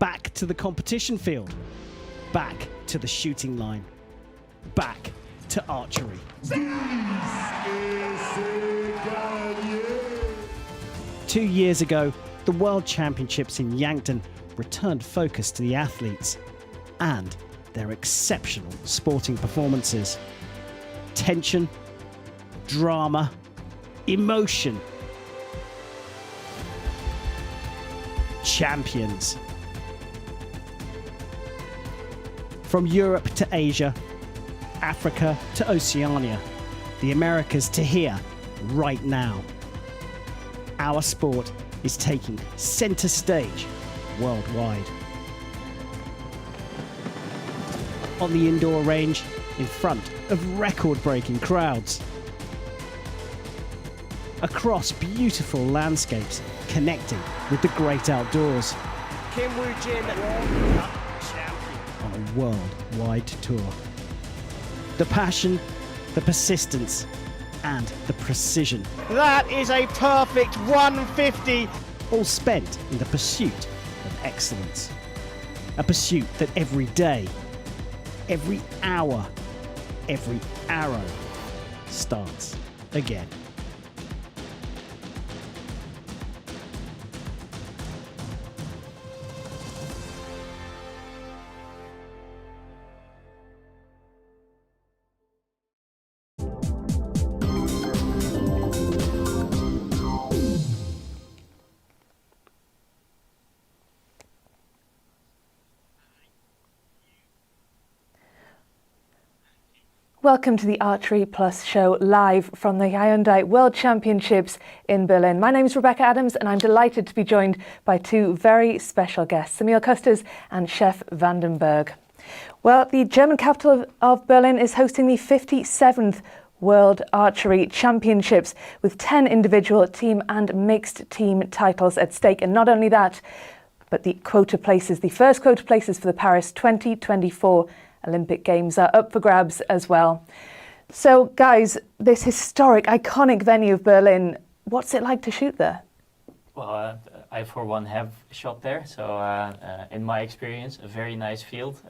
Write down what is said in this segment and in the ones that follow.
Back to the competition field. Back to the shooting line. Back to archery. 2 years ago, the World Championships in Yankton returned focus to the athletes and their exceptional sporting performances. Tension, drama, emotion. Champions. From Europe to Asia, Africa to Oceania, the Americas to here, right now. Our sport is taking centre stage worldwide. On the indoor range, in front of record-breaking crowds. Across beautiful landscapes, connecting with the great outdoors. Kim Woo-jin, on a worldwide tour. The passion, the persistence, and the precision. That is a perfect 150. All spent in the pursuit of excellence. A pursuit that every day, every hour, every arrow starts again. Welcome to the Archery Plus show live from the Hyundai World Championships in Berlin. My name is Rebecca Adams and I'm delighted to be joined by two very special guests, Emil Kusters and Chef Vandenberg. Well, the German capital of Berlin is hosting the 57th World Archery Championships with 10 individual team and mixed team titles at stake. And not only that, but the first quota places for the Paris 2024 Olympic Games are up for grabs as well. So guys, this historic, iconic venue of Berlin, what's it like to shoot there? Well, I for one have shot there, so in my experience, a very nice field,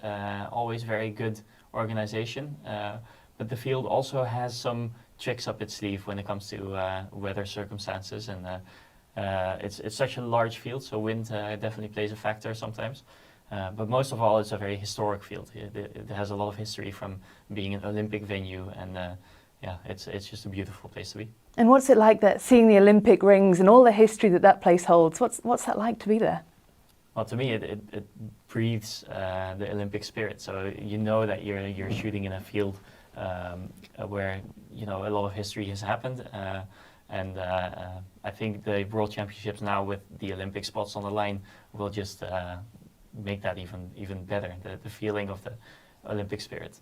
always very good organization, but the field also has some tricks up its sleeve when it comes to weather circumstances, and it's such a large field, so wind definitely plays a factor sometimes. But most of all, it's a very historic field. It has a lot of history from being an Olympic venue, and yeah, it's just a beautiful place to be. And what's it like that, seeing the Olympic rings and all the history that that place holds? What's that like to be there? Well, to me, it breathes the Olympic spirit. So you know that you're shooting in a field where a lot of history has happened, and I think the World Championships now with the Olympic spots on the line will just make that even better, the feeling of the Olympic spirit.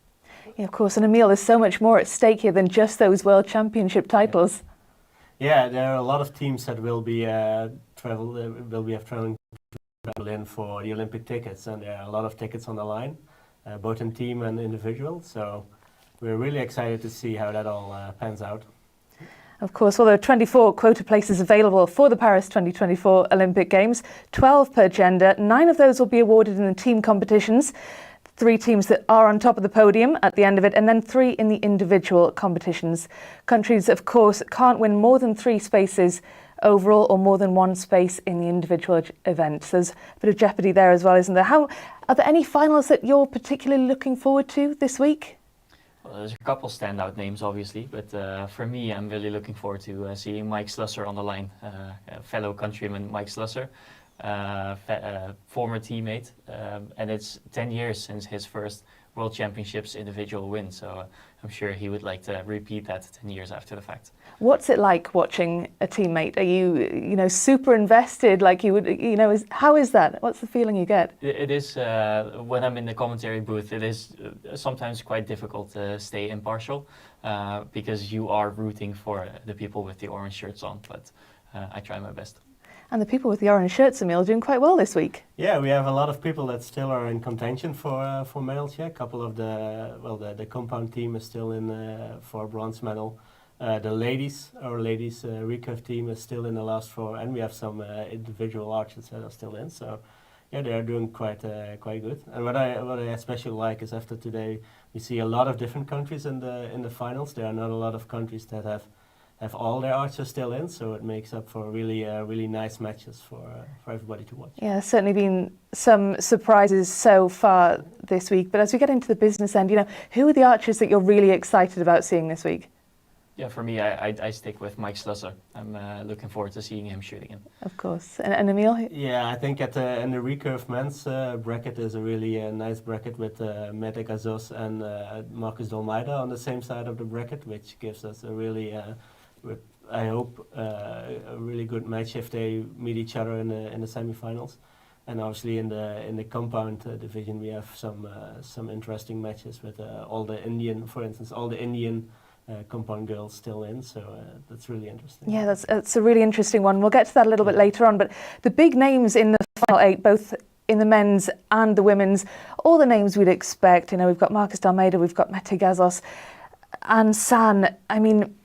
Yeah, of course, and Emil, there's so much more at stake here than just those World Championship titles. Yeah, there are a lot of teams that will be traveling to Berlin for the Olympic tickets, and there are a lot of tickets on the line, both in team and individual. So we're really excited to see how that all pans out. Of course, well, there are 24 quota places available for the Paris 2024 Olympic Games, 12 per gender. 9 of those will be awarded in the team competitions, 3 teams that are on top of the podium at the end of it, and then 3 in the individual competitions. Countries, of course, can't win more than 3 spaces overall or more than 1 space in the individual event. So there's a bit of jeopardy there as well, isn't there? Are there any finals that you're particularly looking forward to this week? Well, there's a couple standout names, obviously, but for me, I'm really looking forward to seeing Mike Slusser on the line, fellow countryman Mike Slusser, former teammate, and it's 10 years since his first World Championships individual win, so I'm sure he would like to repeat that 10 years after the fact. What's it like watching a teammate? Are you, super invested like you would, how is that? What's the feeling you get? It is, when I'm in the commentary booth, it is sometimes quite difficult to stay impartial because you are rooting for the people with the orange shirts on, but I try my best. And the people with the orange shirts, Emil, are doing quite well this week. Yeah, we have a lot of people that still are in contention for medals here. A couple of the compound team is still in for a bronze medal. The ladies recurve team is still in the last 4, and we have some individual archers that are still in. So, Yeah, they are doing quite good. And what I especially like is after today we see a lot of different countries in the finals. There are not a lot of countries that have all their archers still in, so it makes up for really nice matches for everybody to watch. Yeah, there's certainly been some surprises so far this week. But as we get into the business end, who are the archers that you're really excited about seeing this week? Yeah, for me, I stick with Mike Slusser. I'm looking forward to seeing him shooting him. Of course. And Emil? Yeah, I think in the recurve men's bracket is a really nice bracket with Mete Gazos and Marcus Dolmeida on the same side of the bracket, which gives us a really, I hope, a really good match if they meet each other in the semifinals. And obviously in the compound division we have some interesting matches with all the Indian compound girls still in, so that's really interesting. Yeah, that's a really interesting one. We'll get to that a little bit later on, but the big names in the final 8, both in the men's and the women's, all the names we'd expect. We've got Marcus D'Almeida, we've got Mete Gazos and San. I mean,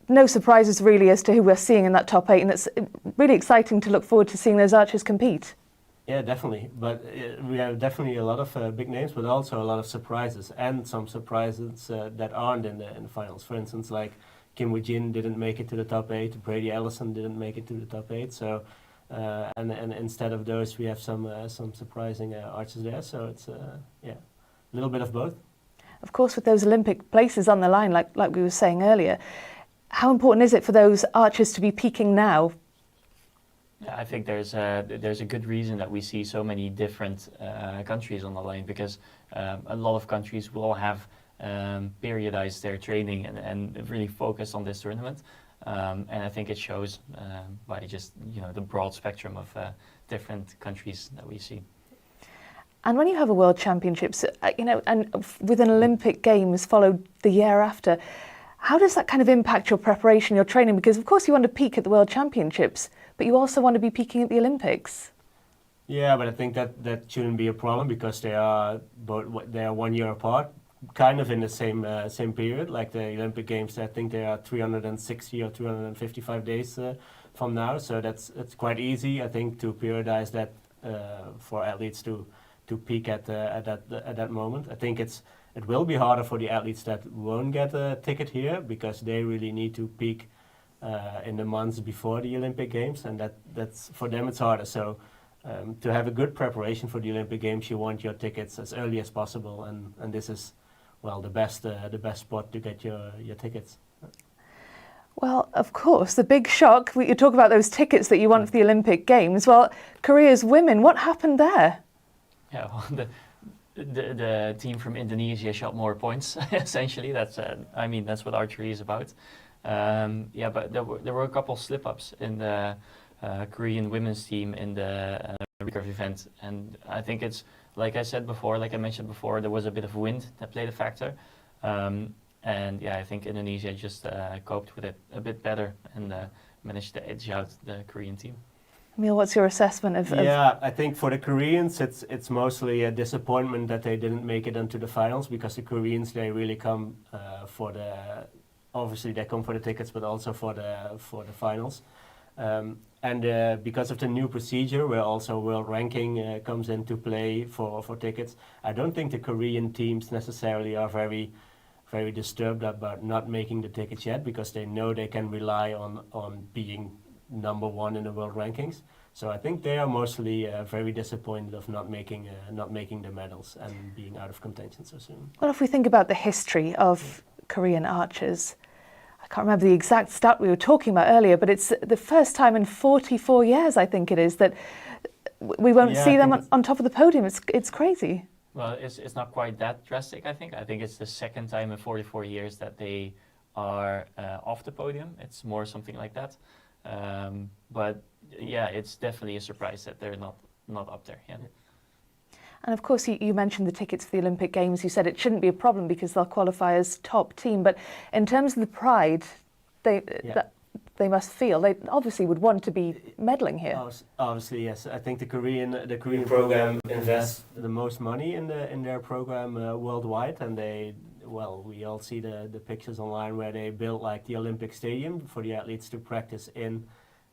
no surprises really as to who we're seeing in that top 8, and it's really exciting to look forward to seeing those archers compete. Yeah, definitely. But we have definitely a lot of big names, but also a lot of surprises, and some surprises that aren't in the finals. For instance, like Kim Woo-jin didn't make it to the top 8. Brady Ellison didn't make it to the top 8. So, and instead of those, we have some surprising archers there. So it's a little bit of both. Of course, with those Olympic places on the line, like we were saying earlier, how important is it for those archers to be peaking now? I think there's a good reason that we see so many different countries on the line, because a lot of countries will have periodized their training and really focus on this tournament, and I think it shows by just the broad spectrum of different countries that we see. And when you have a World Championships, and with an Olympic Games followed the year after, how does that kind of impact your preparation, your training? Because of course you want to peak at the World Championships, but you also want to be peaking at the Olympics. Yeah, but I think that shouldn't be a problem, because they are 1 year apart, kind of in the same period. Like the Olympic Games, I think they are 360 or 355 days from now. So it's quite easy, I think, to periodize that for athletes to peak at that moment. I think it will be harder for the athletes that won't get a ticket here, because they really need to peak in the months before the Olympic Games, and that's for them it's harder. So to have a good preparation for the Olympic Games, you want your tickets as early as possible, and this is the best spot to get your tickets. Well, of course, the big shock. You talk about those tickets that you want for the Olympic Games. Well, Korea's women, what happened there? Yeah, well, the team from Indonesia shot more points. Essentially, that's what archery is about. But there were a couple slip-ups in the Korean women's team in the recurve event, and I think it's like I mentioned before, there was a bit of wind that played a factor, I think Indonesia just coped with it a bit better and managed to edge out the Korean team. Emil, what's your assessment of? Yeah, I think for the Koreans, it's mostly a disappointment that they didn't make it into the finals, because the Koreans, they really come obviously they come for the tickets, but also for the finals. Because of the new procedure, where also world ranking comes into play for tickets, I don't think the Korean teams necessarily are very, very disturbed about not making the tickets yet, because they know they can rely on being number 1 in the world rankings. So I think they are mostly very disappointed of not making the medals and being out of contention so soon. Well, if we think about the history of Korean archers, I can't remember the exact stat we were talking about earlier, but it's the first time in 44 years, I think it is, that we won't see them on top of the podium. It's crazy. Well, it's not quite that drastic, I think. I think it's the second time in 44 years that they are off the podium. It's more something like that. But yeah, it's definitely a surprise that they're not up there. Yeah. And of course, you mentioned the tickets for the Olympic Games. You said it shouldn't be a problem because they'll qualify as top team. But in terms of the pride they must feel, they obviously would want to be medaling here. Obviously, yes. I think the Korean program invests the most money in their program worldwide, and we all see the pictures online where they built like the Olympic Stadium for the athletes to practice in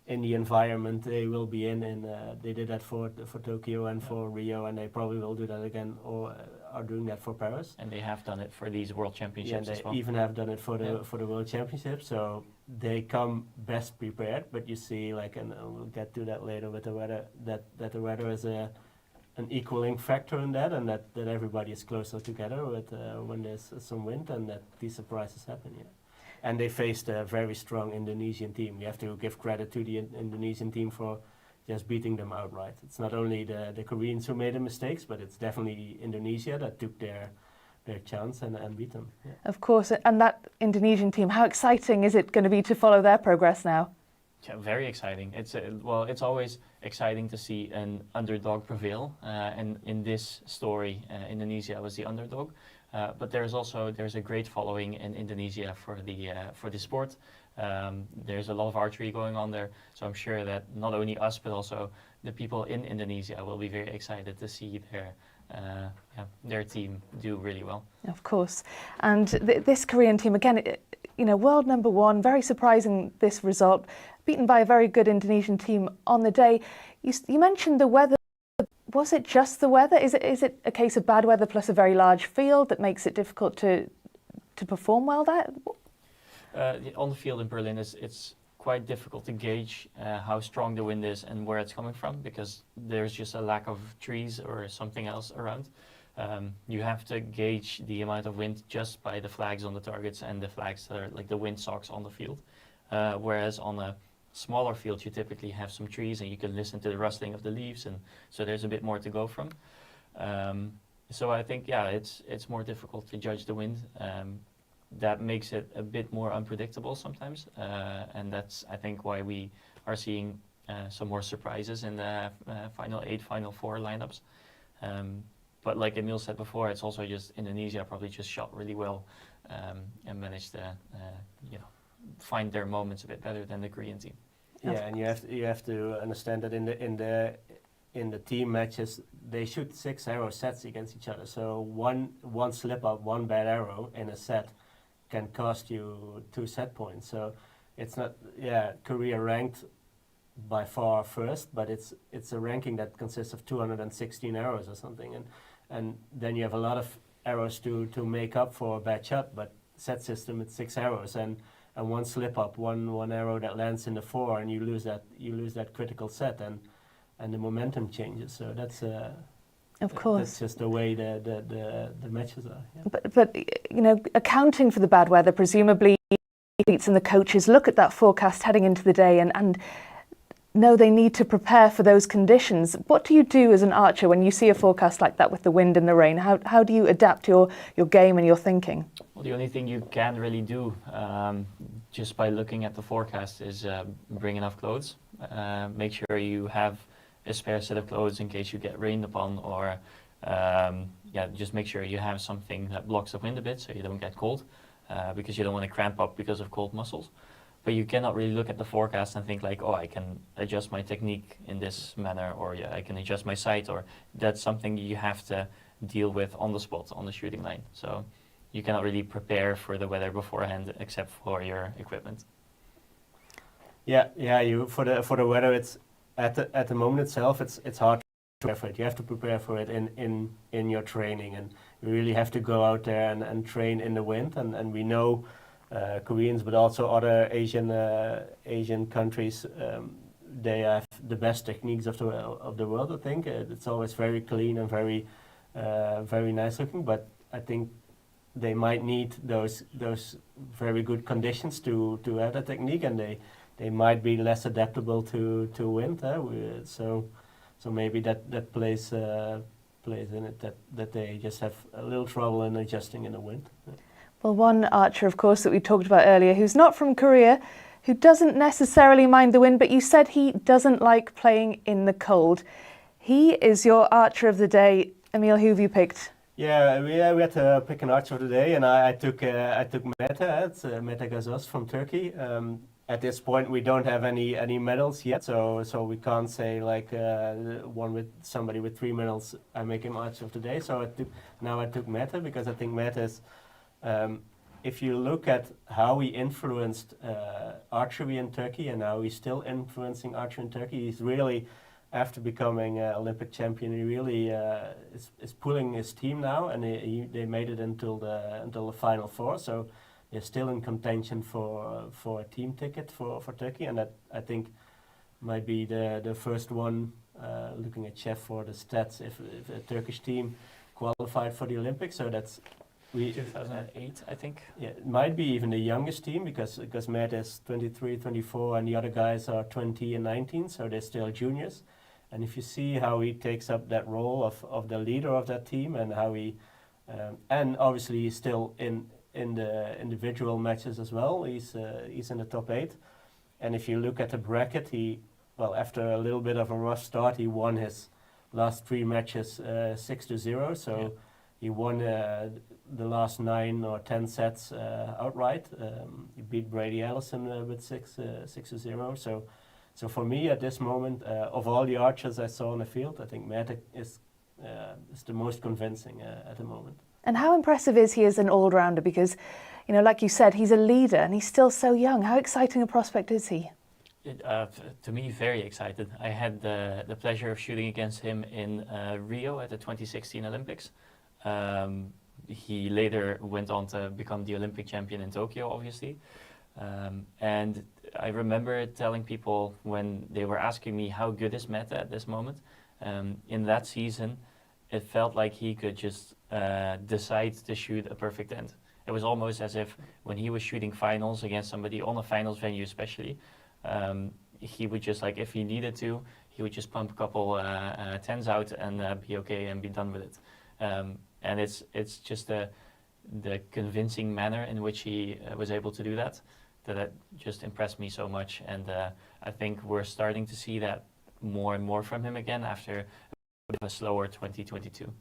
in the environment they will be in. And they did that for Tokyo and for Rio, and they probably will do that again, or are doing that for Paris. And they have done it for these World Championships Yeah, as they well. even have done it for the World Championships. So they come best prepared. But you see, like, and we'll get to that later with the weather, that the weather is an equaling factor in that, and that everybody is closer together with when there's some wind, and that these surprises happen. Yeah. And they faced a very strong Indonesian team. You have to give credit to the Indonesian team for just beating them outright. It's not only the Koreans who made the mistakes, but it's definitely Indonesia that took their chance and beat them. Yeah. Of course, and that Indonesian team, how exciting is it going to be to follow their progress now? Yeah, very exciting. It's well, it's always exciting to see an underdog prevail, and in this story, Indonesia was the underdog. But there's a great following in Indonesia for the sport. There's a lot of archery going on there, so I'm sure that not only us but also the people in Indonesia will be very excited to see their team do really well. Of course, and this Korean team again, world number one, very surprising this result, beaten by a very good Indonesian team on the day. You mentioned the weather. Was it just the weather? Is it a case of bad weather plus a very large field that makes it difficult to perform well there? On the field in Berlin, it's quite difficult to gauge how strong the wind is and where it's coming from, because there's just a lack of trees or something else around. You have to gauge the amount of wind just by the flags on the targets and the flags that are like the wind socks on the field. Whereas on a smaller field, you typically have some trees and you can listen to the rustling of the leaves, and so there's a bit more to go from. So I think, it's more difficult to judge the wind. That makes it a bit more unpredictable sometimes, and that's, I think, why we are seeing some more surprises in the final 8, final 4 lineups. But like Emil said before, it's also just Indonesia probably just shot really well and managed to find their moments a bit better than the Korean team. Yeah, and you have to understand that in the team matches they shoot 6 arrow sets against each other. So one slip up, one bad arrow in a set can cost you 2 set points. So it's not Korea ranked by far first, but it's a ranking that consists of 216 arrows or something, and then you have a lot of arrows to make up for a bad shot. But set system, it's 6 arrows, and one slip up, one arrow that lands in the 4, and you lose that critical set, and the momentum changes. So that's of course, that's just the way the matches are. Yeah. But accounting for the bad weather, presumably athletes and the coaches look at that forecast heading into the day and know they need to prepare for those conditions. What do you do as an archer when you see a forecast like that with the wind and the rain? How do you adapt your game and your thinking? Well, the only thing you can really do just by looking at the forecast is bring enough clothes. Make sure you have a spare set of clothes in case you get rained upon, or just make sure you have something that blocks the wind a bit so you don't get cold, because you don't want to cramp up because of cold muscles. But you cannot really look at the forecast and think like, oh, I can adjust my technique in this manner, or I can adjust my sight, or that's something you have to deal with on the spot, on the shooting line. So you cannot really prepare for the weather beforehand except for your equipment. Yeah. For the weather, it's at the moment itself, it's hard to prepare for it. You have to prepare for it in your training, and you really have to go out there and train in the wind. And we know Koreans, but also other Asian countries, they have the best techniques of the world. I think it's always very clean and very nice looking. But I think they might need those very good conditions to have that technique, and they might be less adaptable to wind. So maybe that plays in it, that they just have a little trouble in adjusting in the wind. Well, one archer, of course, that we talked about earlier, who's not from Korea, who doesn't necessarily mind the wind, but you said he doesn't like playing in the cold. He is your archer of the day. Emil, who have you picked? Yeah, we had to pick an archer of the day, and I took Mete. It's Mete Gazos from Turkey. At this point, we don't have any medals yet, so we can't say like somebody with 3 medals. I make him archer of the day. So I took Mete because I think Mete is if you look at how he influenced archery in Turkey and how he's still influencing archery in Turkey, he's really, after becoming Olympic champion, he really is pulling his team now, and they made it until the final four. So they're still in contention for a team ticket for Turkey, and that I think might be the first one. Looking at Chef for the stats, if a Turkish team qualified for the Olympics, so that's 2008, I think. Yeah, it might be even the youngest team because Matt is 23, 24, and the other guys are 20 and 19, so they're still juniors. And if you see how he takes up that role of the leader of that team, and how he, and obviously he's still in the individual matches as well. He's in the top 8, and if you look at the bracket, after a little bit of a rough start, he won his last 3 matches 6-0. So. Yeah. He won the last 9 or 10 sets outright. He beat Brady Allison with 6-0. So for me at this moment, of all the archers I saw on the field, I think Matt is the most convincing at the moment. And how impressive is he as an all-rounder? Because, you know, like you said, he's a leader and he's still so young. How exciting a prospect is he? To me, very excited. I had the pleasure of shooting against him in Rio at the 2016 Olympics. He later went on to become the Olympic champion in Tokyo, obviously. And I remember telling people when they were asking me how good is Mette at this moment, in that season, it felt like he could just decide to shoot a perfect end. It was almost as if when he was shooting finals against somebody on a finals venue especially, he would just, like, if he needed to, he would just pump a couple 10s out and be okay and be done with it. And it's just the convincing manner in which he was able to do that just impressed me so much. And I think we're starting to see that more and more from him again after a slower 2022.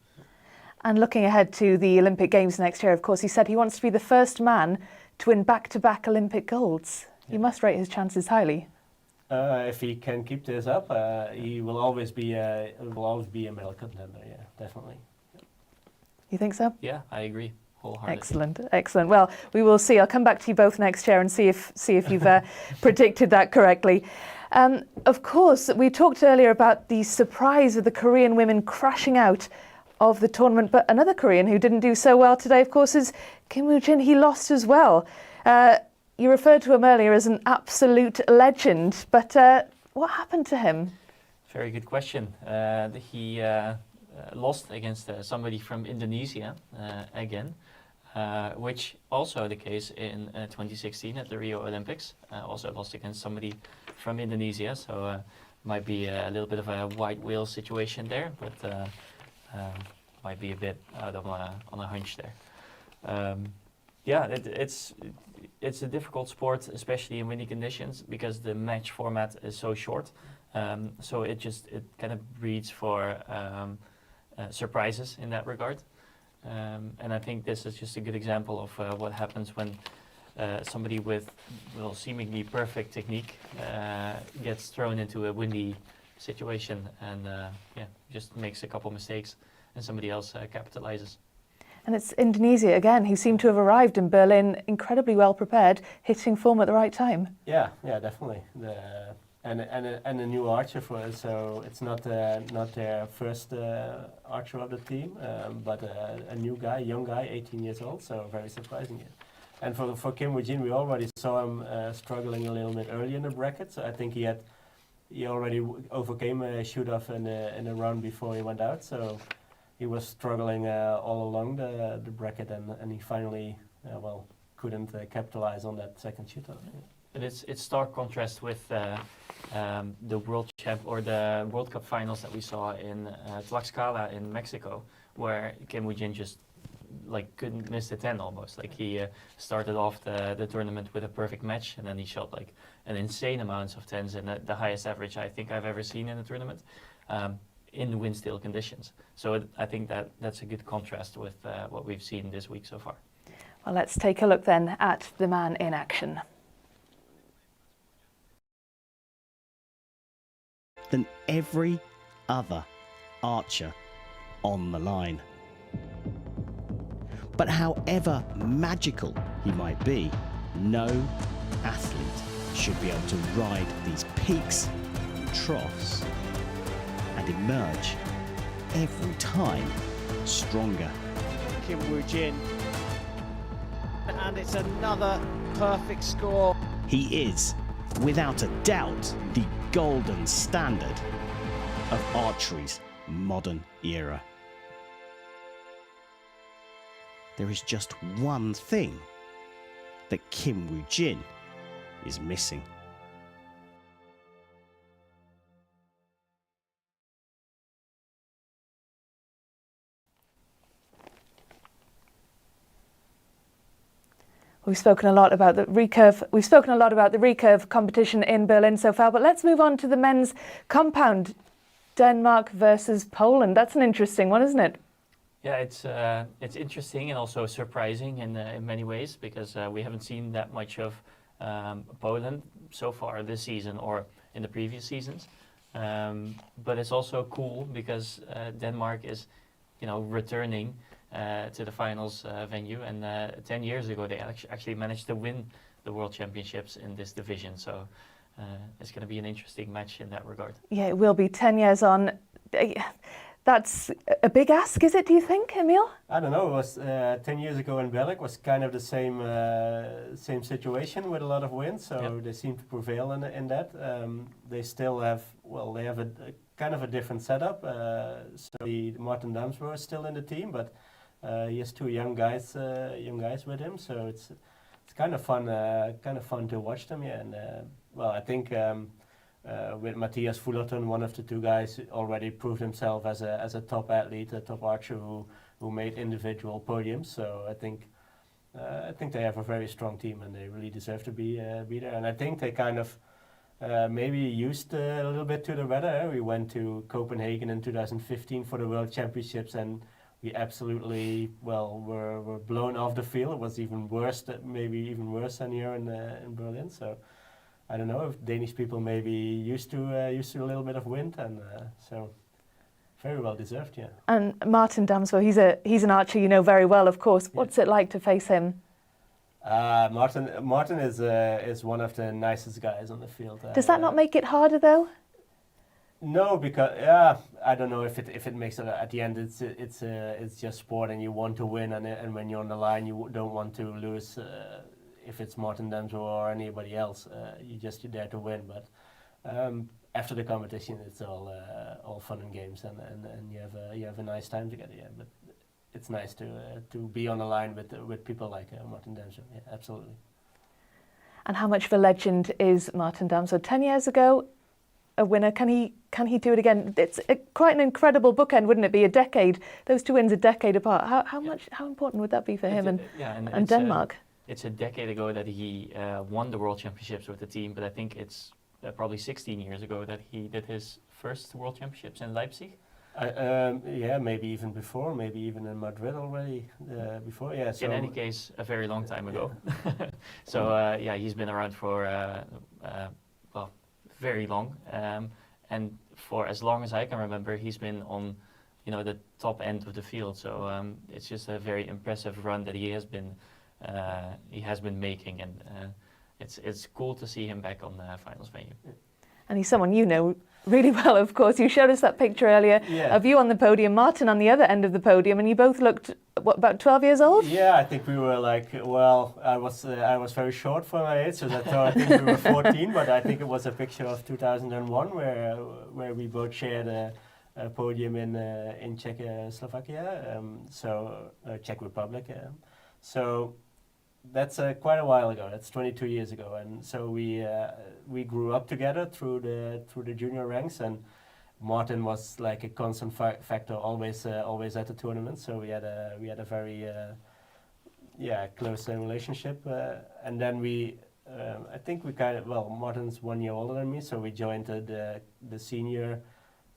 And looking ahead to the Olympic Games next year, of course, he said he wants to be the first man to win back-to-back Olympic golds. Yeah. You must rate his chances highly. If he can keep this up, he will always be a medal contender. Yeah, definitely. You think so? Yeah, I agree wholeheartedly. Excellent, excellent. Well, we will see. I'll come back to you both next year and see if you've predicted that correctly. Of course, we talked earlier about the surprise of the Korean women crashing out of the tournament, but another Korean who didn't do so well today, of course, is Kim Woo-jin. He lost as well. You referred to him earlier as an absolute legend, but what happened to him? Very good question. He lost against somebody from Indonesia again, which also the case in 2016 at the Rio Olympics. Also lost against somebody from Indonesia, so might be a little bit of a white whale situation there, but might be a bit out of on a hunch there. Yeah, it's a difficult sport, especially in windy conditions, because the match format is so short. So it kind of breeds for surprises in that regard. And I think this is just a good example of what happens when somebody with seemingly perfect technique gets thrown into a windy situation and just makes a couple mistakes and somebody else capitalizes. And it's Indonesia again, who seem to have arrived in Berlin incredibly well prepared, hitting form at the right time. Yeah, definitely. And a new archer for us, so it's not their first archer of the team, but a new guy, young guy, 18 years old, so very surprising. And for Kim Woo-jin, we already saw him struggling a little bit early in the bracket, so I think he already overcame a shoot-off in the round before he went out, so he was struggling all along the bracket, and he finally couldn't capitalize on that second shoot-off. But it's stark contrast with the World Cup finals that we saw in Tlaxcala in Mexico, where Kim Woo-jin just couldn't miss the 10 almost. Like he started off the tournament with a perfect match, and then he shot an insane amount of 10s and the highest average I think I've ever seen in a tournament in wind still conditions. So I think that's a good contrast with what we've seen this week so far. Well, let's take a look then at the man in action. Than every other archer on the line. But however magical he might be, no athlete should be able to ride these peaks and troughs and emerge every time stronger. Kim Woo-jin. And it's another perfect score. He is, without a doubt, the golden standard of archery's modern era. There is just one thing that Kim Woo-jin is missing. We've spoken a lot about the recurve. We've spoken a lot about the recurve competition in Berlin so far, but let's move on to the men's compound. Denmark versus Poland. That's an interesting one, isn't it? Yeah, it's interesting and also surprising in many ways, because we haven't seen that much of Poland so far this season or in the previous seasons. But it's also cool because Denmark is, returning to the finals venue, and 10 years ago they actually managed to win the World Championships in this division. So it's going to be an interesting match in that regard. Yeah, it will be 10 years on. That's a big ask, is it, do you think, Emil? I don't know. It was 10 years ago in Belgium was kind of the same situation with a lot of wins, so Yep. they seem to prevail in that. They still have a kind of a different setup. So Martin Damsbro is still in the team, but he has two young guys with him, so it's kind of fun to watch them. Yeah, and I think. With Matthias Fullerton, one of the two guys, already proved himself as a top athlete, a top archer who made individual podiums. So I think they have a very strong team, and they really deserve to be there. And I think they kind of maybe used a little bit to the weather. We went to Copenhagen in 2015 for the World Championships, and we absolutely were blown off the field. It was even worse, maybe even worse than here in Berlin. So. I don't know if Danish people maybe used to a little bit of wind, and so very well deserved, yeah. And Martin Damsbo, he's an archer you know very well, of course. What's it like to face him? Martin is one of the nicest guys on the field. Does that not make it harder though? No, because I don't know if it makes it. At the end, it's just sport, and you want to win, and when you're on the line, you don't want to lose. If it's Martin Damsbo or anybody else, you're there to win. But after the competition, it's all fun and games, and you have a nice time together. Yeah, but it's nice to be on the line with people like Martin Damsbo. Yeah, absolutely. And how much of a legend is Martin Damsbo? 10 years ago, a winner. Can he do it again? It's quite an incredible bookend, wouldn't it be? A decade. Those two wins a decade apart. How important would that be for him and Denmark? It's a decade ago that he won the World Championships with the team, but I think it's probably 16 years ago that he did his first World Championships in Leipzig. Maybe even before, maybe even in Madrid already before. Yeah. So in any case, a very long time ago. So he's been around for very long, and for as long as I can remember, he's been on, the top end of the field. So it's just a very impressive run that he has been making, and it's cool to see him back on the finals venue. And he's someone you know really well, of course. You showed us that picture earlier of you on the podium, Martin on the other end of the podium, and you both looked, about 12 years old? Yeah, I think we were I was very short for my age, so I think we were 14, but I think it was a picture of 2001 where we both shared a podium in Czechoslovakia, Czech Republic. So that's quite a while ago. That's 22 years ago, and so we grew up together through the junior ranks, and Martin was like a constant factor, always at the tournament. So we had a very close relationship, and then I think we Martin's 1 year older than me, so we joined the senior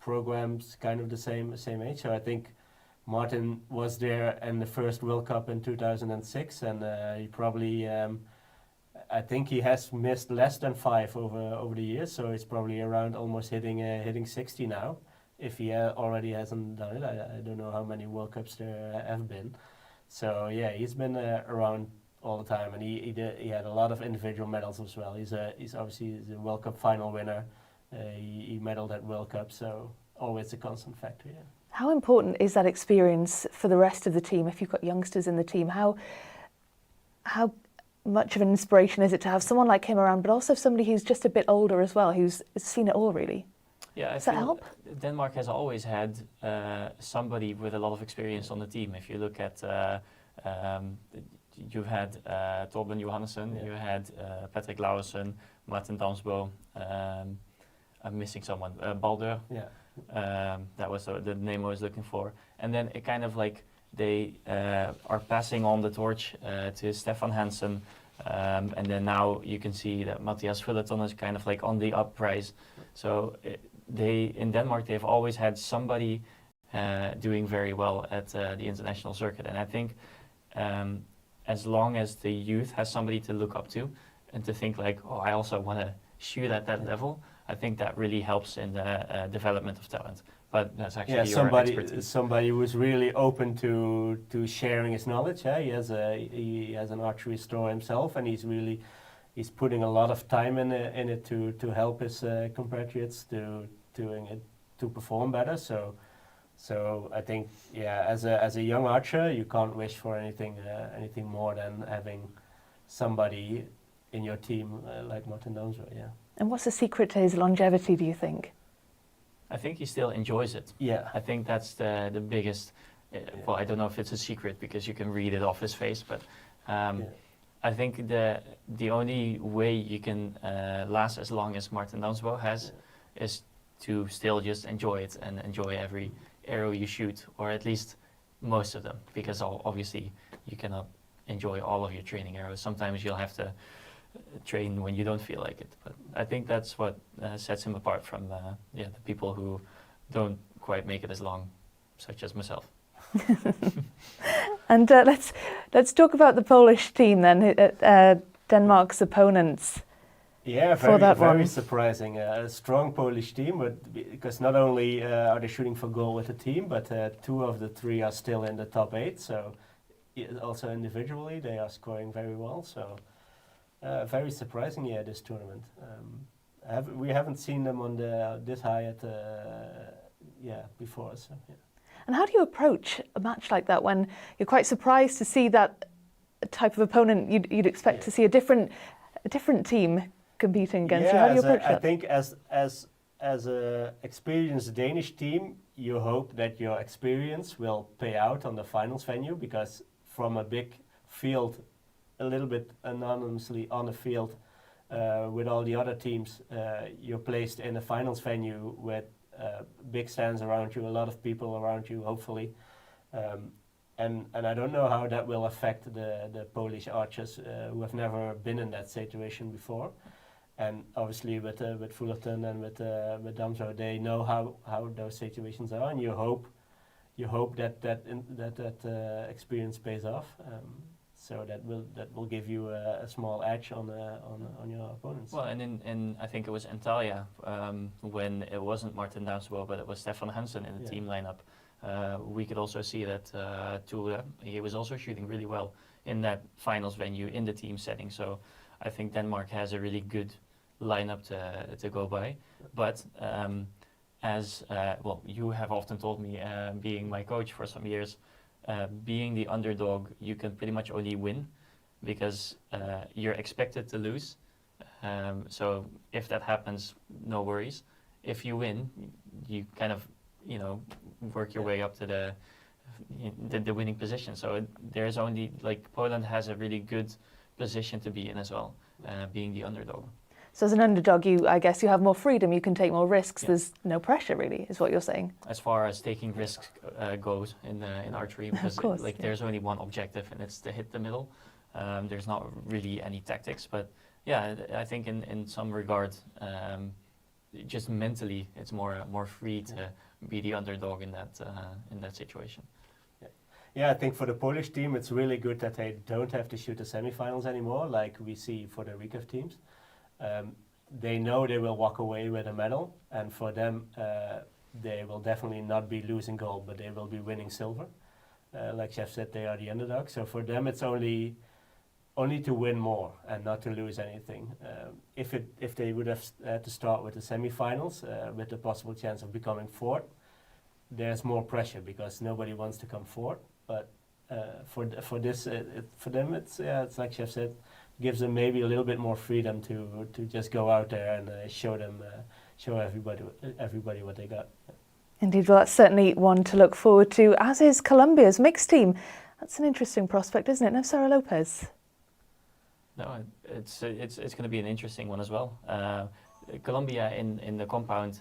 programs, kind of the same age. So I think Martin was there in the first World Cup in 2006, and he probably, I think he has missed less than 5 over the years, so he's probably around almost hitting 60 now, if he already hasn't done it. I don't know how many World Cups there have been. So yeah, he's been around all the time, and he had a lot of individual medals as well. He's obviously a World Cup final winner. He medaled at World Cup, so always a constant factor. Yeah. How important is that experience for the rest of the team? If you've got youngsters in the team, how much of an inspiration is it to have someone like him around, but also somebody who's just a bit older as well, who's seen it all really? Yeah, Does that help? Denmark has always had somebody with a lot of experience on the team. If you look at, you've had Torben Johannesson, you had Patrick Lauwersen, Martin Damsbo, I'm missing someone, Baldur. Yeah. That was the name I was looking for. And then it kind of like they are passing on the torch to Stefan Hansen. And then now you can see that Matthias Fullerton is kind of like on the uprise. So in Denmark, they've always had somebody doing very well at the international circuit. And I think as long as the youth has somebody to look up to and to think like, oh, I also want to shoot at that level, I think that really helps in the development of talent. But that's actually your expertise. Somebody who's really open to sharing his knowledge. He has an archery store himself, and he's putting a lot of time in it to help his compatriots to perform better. So I think as a young archer, you can't wish for anything more than having somebody in your team like Martin Damsbo. Yeah. And what's the secret to his longevity, do you think? I think he still enjoys it. Yeah. I think that's the biggest. Well, I don't know if it's a secret because you can read it off his face, but I think the only way you can last as long as Martin Damsbo has is to still just enjoy it and enjoy every arrow you shoot, or at least most of them, because obviously you cannot enjoy all of your training arrows. Sometimes you'll have to train when you don't feel like it, but I think that's what sets him apart from the people who don't quite make it as long, such as myself. And let's talk about the Polish team then, Denmark's opponents. Yeah, for that very one. surprising. A strong Polish team, but because not only are they shooting for goal with the team, but 2 of the 3 are still in the top 8. So also individually, they are scoring very well. So very surprising, this tournament. We haven't seen them on this high at before. So yeah. And how do you approach a match like that when you're quite surprised to see that type of opponent? You'd expect to see a different team competing against you. How do you approach that? I think as a experienced Danish team, you hope that your experience will pay out on the finals venue, because from a big field, a little bit anonymously on the field with all the other teams, you're placed in a finals venue with big stands around you, a lot of people around you, hopefully. And I don't know how that will affect the Polish archers who have never been in that situation before. And obviously with Fullerton and with Damsbo, they know how those situations are, and you hope that experience pays off. So that will give you a small edge on your opponents. Well, and I think it was Antalya when it wasn't Martin Damsbo, but it was Stefan Hansen in the team lineup. We could also see that Ture, he was also shooting really well in that finals venue in the team setting. So I think Denmark has a really good lineup to go by. But you have often told me, being my coach for some years, being the underdog, you can pretty much only win because you're expected to lose. So if that happens, no worries. If you win, you kind of work your way up to the winning position. So there's only, like, Poland has a really good position to be in as well, being the underdog. So as an underdog, I guess you have more freedom, you can take more risks. Yeah. There's no pressure, really, is what you're saying. As far as taking risks goes in archery, because there's only one objective, and it's to hit the middle. There's not really any tactics, but yeah, I think in some regard, just mentally, it's more free to be the underdog in that situation. Yeah, I think for the Polish team, it's really good that they don't have to shoot the semifinals anymore, like we see for the recurve teams. They know they will walk away with a medal, and for them, they will definitely not be losing gold, but they will be winning silver. Like Chef said, they are the underdog. So for them, it's only only to win more and not to lose anything. If they would have to start with the semi-finals with the possible chance of becoming fourth, there's more pressure because nobody wants to come fourth. But for them, it's like Chef said, gives them maybe a little bit more freedom to just go out there and show everybody what they got. Indeed, well, that's certainly one to look forward to, as is Colombia's mixed team. That's an interesting prospect, isn't it? No, Sarah Lopez. No, it's going to be an interesting one as well. Colombia in the compound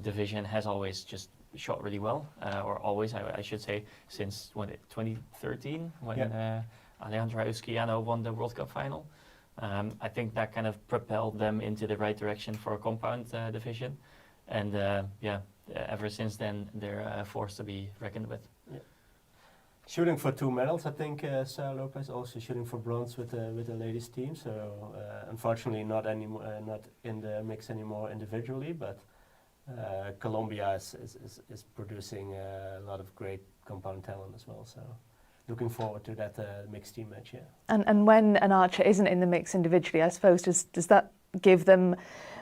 division has always just shot really well, or always, I should say, since 2013 when Alejandra Eusquiano won the World Cup final. I think that kind of propelled them into the right direction for a compound division, and ever since then they're forced to be reckoned with. Yeah. Shooting for 2 medals, I think Sarah Lopez also shooting for bronze with the ladies team. So unfortunately not in the mix anymore individually, but Colombia is producing a lot of great compound talent as well. So looking forward to that mixed team match. Yeah. And when an archer isn't in the mix individually, I suppose does that give them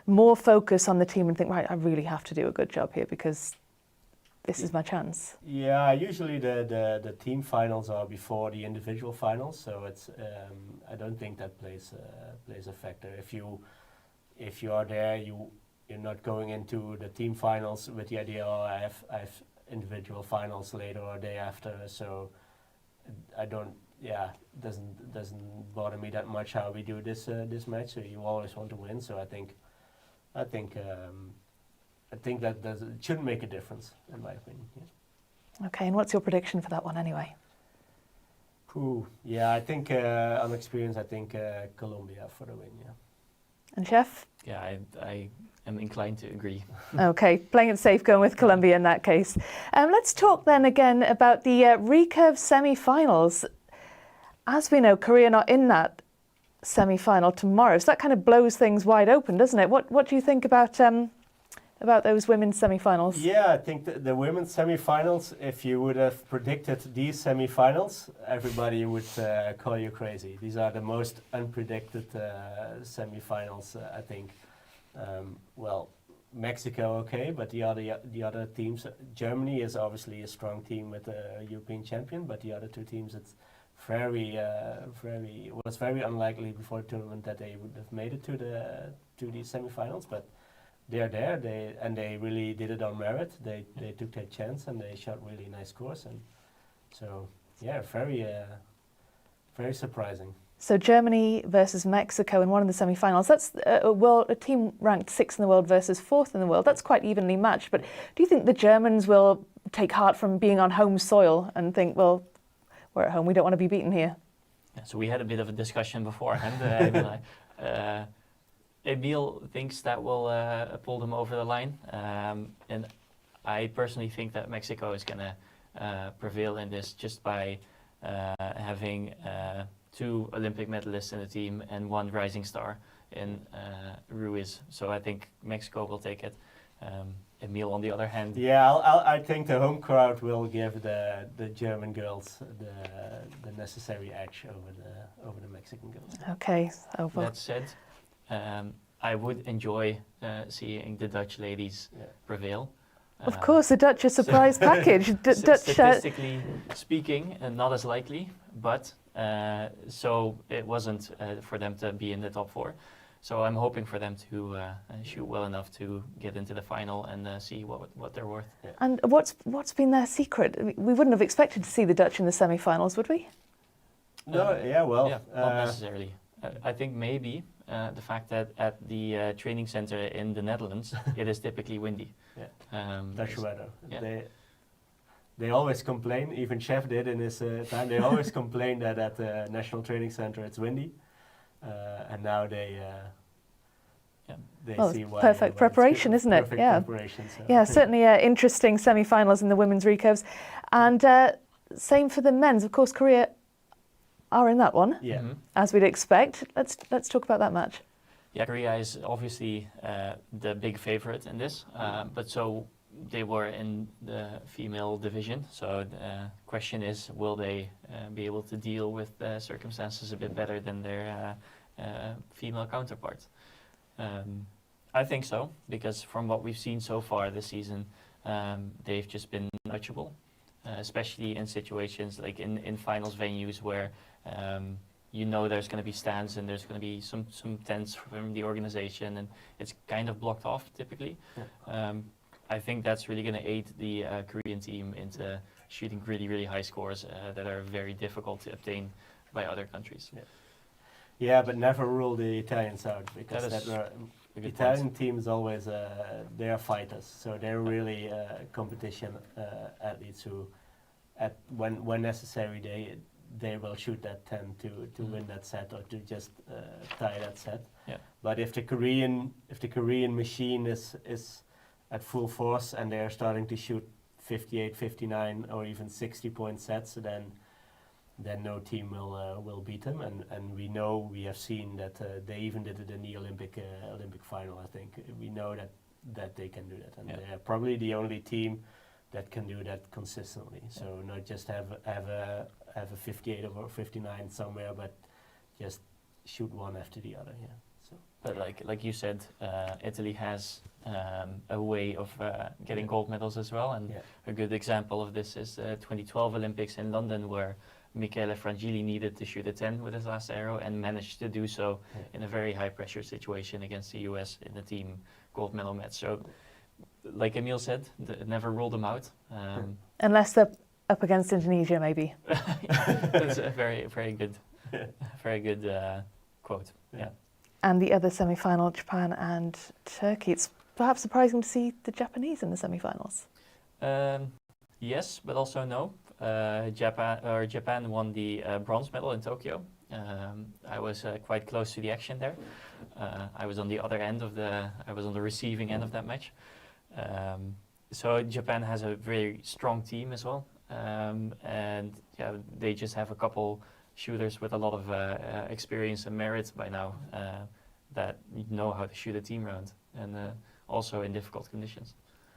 more focus on the team and think, right, I really have to do a good job here because this is my chance? Yeah, usually the team finals are before the individual finals, so it's I don't think that plays a factor. If you are there, you're not going into the team finals with the idea, oh, I have individual finals later or day after, so I don't. Yeah, doesn't bother me that much how we do this match. So you always want to win. So I think that it shouldn't make a difference, in my opinion. Yeah. Okay, and what's your prediction for that one anyway? Yeah, I think on experience, I think Colombia for the win. Yeah. And Chef? Yeah, I am inclined to agree. Okay, playing it safe, going with Colombia in that case. Let's talk then again about the recurve semi-finals. As we know, Korea not in that semi-final tomorrow, so that kind of blows things wide open, doesn't it? What do you think about those women's semi-finals? Yeah, I think the women's semi-finals, if you would have predicted these semi-finals, everybody would call you crazy. These are the most unpredicted semi-finals, I think. Mexico, okay, but the other teams, Germany is obviously a strong team with a European champion, but the other two teams, it's was very unlikely before the tournament that they would have made it to the semi-finals, but they're there. They really did it on merit. They took their chance and they shot really nice scores, and so yeah, very surprising. So Germany versus Mexico in one of the semi-finals. That's a team ranked 6th in the world versus 4th in the world. That's quite evenly matched. But do you think the Germans will take heart from being on home soil and think, well, we're at home, we don't want to be beaten here? Yeah, so we had a bit of a discussion beforehand. Emil thinks that will pull them over the line, and I personally think that Mexico is going to prevail in this just by having 2 Olympic medalists in the team and 1 rising star in Ruiz. So I think Mexico will take it. Emil, on the other hand, yeah, I think the home crowd will give the German girls the necessary edge over the Mexican girls. Okay. That said, I would enjoy seeing the Dutch ladies prevail. Of course, the Dutch a surprise package. Statistically speaking, not as likely, but so it wasn't for them to be in the top 4. So I'm hoping for them to shoot well enough to get into the final and see what they're worth. Yeah. And what's been their secret? I mean, we wouldn't have expected to see the Dutch in the semi-finals, would we? No, not necessarily. I think maybe the fact that at the training center in the Netherlands, it is typically windy. Yeah. Dutch weather. Yeah. They always complain, even Chef did in his time, they always complain that at the National Training Center it's windy. And now they see why. Perfect preparation, isn't it? Yeah. Preparation, so. Yeah, certainly interesting semi-finals in the women's recurves. And same for the men's. Of course, Korea are in that one, as we'd expect. Let's talk about that match. Yeah, Korea is obviously the big favorite in this, but so they were in the female division, so the question is, will they be able to deal with circumstances a bit better than their female counterparts? I think so, because from what we've seen so far this season, they've just been untouchable, especially in situations like in finals venues where you know there's going to be stands and there's going to be some tents from the organization, and it's kind of blocked off typically. Yeah. I think that's really going to aid the Korean team into shooting really, really high scores that are very difficult to obtain by other countries. Yeah, yeah, but never rule the Italians out, because the Italian teams always they are fighters, so they're really competition athletes who, when necessary, they will shoot that 10 to win that set, or to just tie that set. Yeah. But if the Korean machine is at full force and they're starting to shoot 58, 59, or even 60-point sets, then no team will beat them. And we have seen that they even did it in the Olympic final. I think we know that they can do that, and they're probably the only team that can do that consistently. So not just have a 58 or 59 somewhere, but just shoot one after the other. Yeah. So. But like you said, Italy has a way of getting gold medals as well, and a good example of this is the 2012 Olympics in London, where Michele Frangilli needed to shoot a 10 with his last arrow and managed to do so in a very high pressure situation against the US in the team gold medal match. So, like Emil said, never rule them out. Unless they're up against Indonesia, maybe. That's a very, very good quote. Yeah. And the other semi-final, Japan and Turkey. It's perhaps surprising to see the Japanese in the semi-finals. Yes, but also no. Japan won the bronze medal in Tokyo. I was quite close to the action there. I was on the other end I was on the receiving end of that match. So Japan has a very strong team as well, and they just have a couple shooters with a lot of experience and merit by now that know how to shoot a team round, and also in difficult conditions.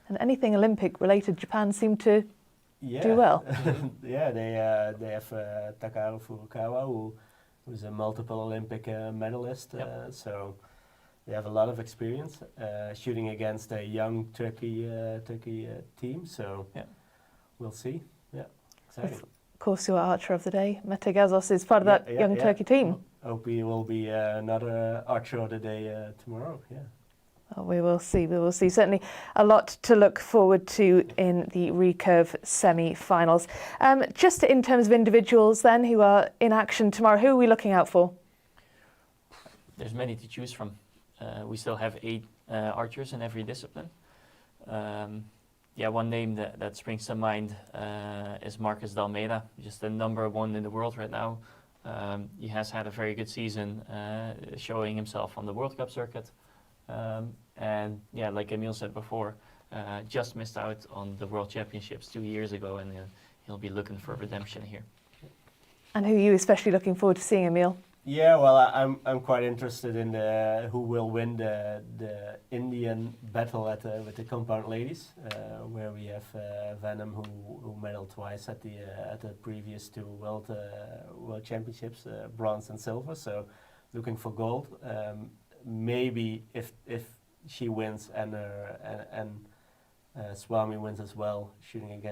And anything Olympic related, Japan seemed to do well. Yeah, they have Takaharu Furukawa, who's a multiple Olympic medalist. So they have a lot of experience shooting against a young Turkey team. So we'll see. Yeah, exciting. Of course, your archer of the day, Mete Gazos, is part of that young Turkey team. Hope he will be another archer of the day tomorrow. Yeah. Oh, we will see. We will see. Certainly a lot to look forward to in the recurve semi-finals. Just in terms of individuals then who are in action tomorrow, who are we looking out for? There's many to choose from. We still have 8 archers in every discipline. One name that springs to mind is Marcus D'Almeida, just the #1 in the world right now. He has had a very good season, showing himself on the World Cup circuit. And like Emil said before, just missed out on the World Championships 2 years ago, and he'll be looking for redemption here. And who are you especially looking forward to seeing, Emil? Yeah, well, I'm quite interested in who will win the Indian battle with the compound ladies, where we have Venom, who medaled twice at the previous 2 World Championships, bronze and silver. So looking for gold. Maybe if she wins and Swami wins as well, shooting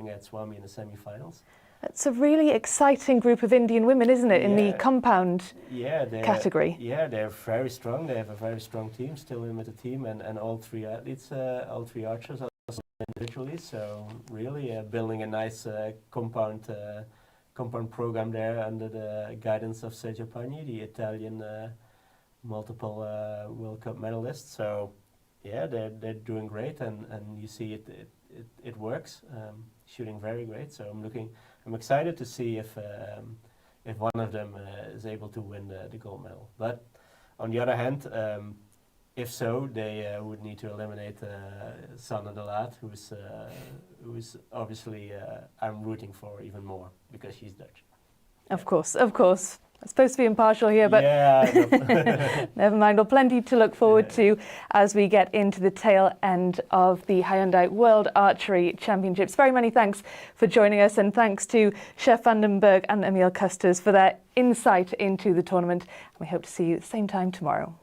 at Swami in the semi-finals. It's a really exciting group of Indian women, isn't it, in the compound category? Yeah, they're very strong. They have a very strong team still in with the team, and all 3 athletes, all 3 archers are also individually. So really building a nice compound program there under the guidance of Sergio Pagni, the Italian multiple World Cup medalist. So yeah, they're doing great, and you see it works, shooting very great. So I'm excited to see if one of them is able to win the gold medal. But on the other hand, if so, they would need to eliminate Sanne de Laat, who's obviously I'm rooting for even more because she's Dutch. Of course. I'm supposed to be impartial here, but yeah, never mind. Well, plenty to look forward to as we get into the tail end of the Hyundai World Archery Championships. Very many thanks for joining us, and thanks to Chef Vandenberg and Emil Custers for their insight into the tournament. And we hope to see you at the same time tomorrow.